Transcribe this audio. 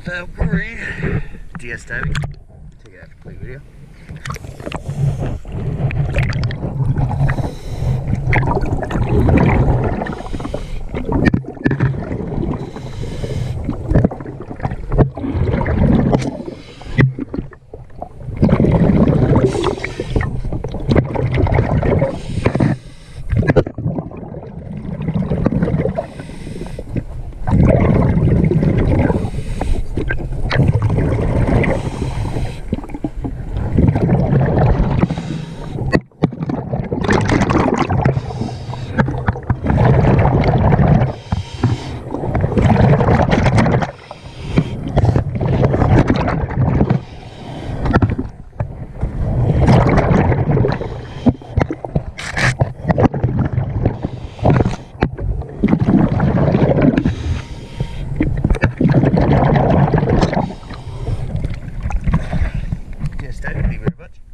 Valkyrie de-estabing. Take it out for a quick video. Thank you very much.